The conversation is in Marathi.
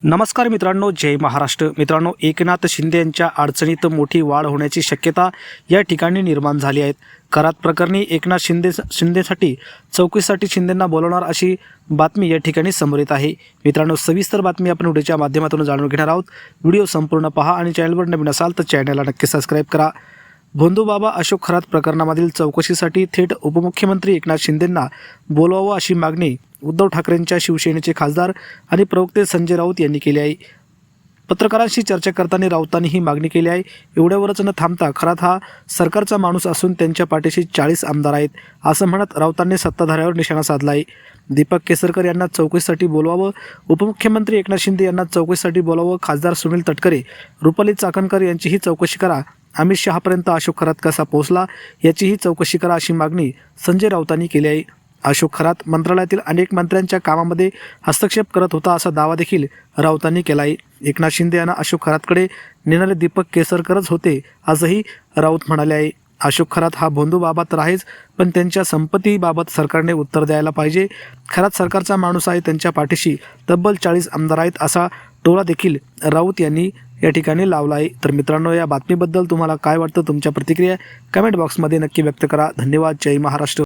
नमस्कार मित्रांनो, जय महाराष्ट्र. मित्रांनो, एकनाथ शिंदे यांच्या अडचणीत मोठी वाढ होण्याची शक्यता या ठिकाणी निर्माण झाली आहे. करात प्रकरणी एकनाथ शिंदेसाठी चौकशीसाठी शिंदेंना बोलवणार अशी बातमी या ठिकाणी समोर येत आहे. मित्रांनो, सविस्तर बातमी आपण व्हिडिओच्या माध्यमातून जाणून घेणार आहोत. व्हिडिओ संपूर्ण पहा आणि चॅनलवर नवीन असाल तर चॅनलला नक्की सबस्क्राईब करा. भोंदूबाबा अशोक खरात प्रकरणामधील चौकशीसाठी थेट उपमुख्यमंत्री एकनाथ शिंदेंना बोलवावं अशी मागणी उद्धव ठाकरेंच्या शिवसेनेचे खासदार आणि प्रवक्ते संजय राऊत यांनी केली आहे. पत्रकारांशी चर्चा करताना राऊतांनी ही मागणी केली आहे. एवढ्यावरच न थांबता खरात हा सरकारचा माणूस असून त्यांच्या पाठीशी 40 आमदार आहेत असं म्हणत राऊतांनी सत्ताधाऱ्यावर निशाणा साधला आहे. दीपक केसरकर यांना चौकशीसाठी बोलवावं, उपमुख्यमंत्री एकनाथ शिंदे यांना चौकशीसाठी बोलावं, खासदार सुनील तटकरे, रुपाली चाकणकर यांचीही चौकशी करा, अमित शहापर्यंत अशोक खरात कसा पोहोचला याचीही चौकशी करा अशी मागणी संजय राऊतांनी केली आहे. अशोक खरात मंत्रालयातील अनेक मंत्र्यांच्या कामामध्ये हस्तक्षेप करत होता असा दावा देखील राऊतांनी केला आहे. एकनाथ शिंदे यांना अशोक खरातकडे नेणारे दीपक केसरकरच होते असंही राऊत म्हणाले आहे. अशोक खरात हा भोंदूबाबा तर आहेच, पण त्यांच्या संपत्तीबाबत सरकारने उत्तर द्यायला पाहिजे. खरात सरकारचा माणूस आहे, त्यांच्या पाठीशी तब्बल 40 आमदार आहेत असा टोला देखील राऊत यांनी या ठिकाणी लावला आहे. तर मित्रांनो, या बातमीबद्दल तुम्हाला काय वाटतं? तुमच्या प्रतिक्रिया कमेंट बॉक्समध्ये नक्की व्यक्त करा. धन्यवाद. जय महाराष्ट्र.